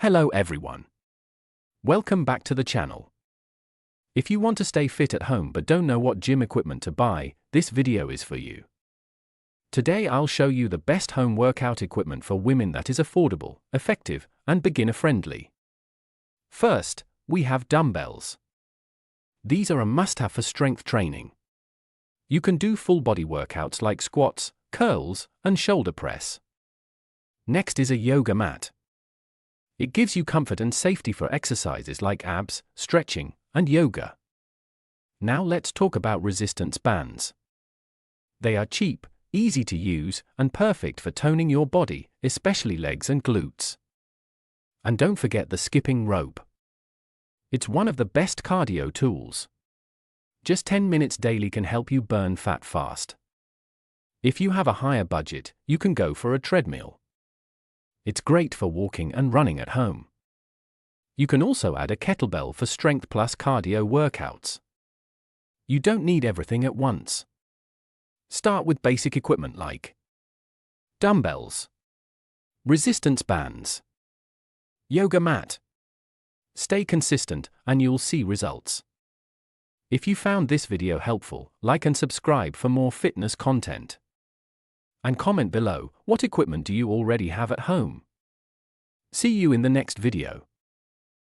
Hello everyone. Welcome back to the channel. If you want to stay fit at home but don't know what gym equipment to buy, this video is for you. Today I'll show you the best home workout equipment for women that is affordable, effective, and beginner-friendly. First, we have dumbbells. These are a must-have for strength training. You can do full-body workouts like squats, curls, and shoulder press. Next is a yoga mat. It gives you comfort and safety for exercises like abs, stretching, and yoga. Now let's talk about resistance bands. They are cheap, easy to use, and perfect for toning your body, especially legs and glutes. And don't forget the skipping rope. It's one of the best cardio tools. Just 10 minutes daily can help you burn fat fast. If you have a higher budget, you can go for a treadmill. It's great for walking and running at home. You can also add a kettlebell for strength plus cardio workouts. You don't need everything at once. Start with basic equipment like dumbbells, resistance bands, yoga mat. Stay consistent and you'll see results. If you found this video helpful, like and subscribe for more fitness content. And comment below, what equipment do you already have at home? See you in the next video.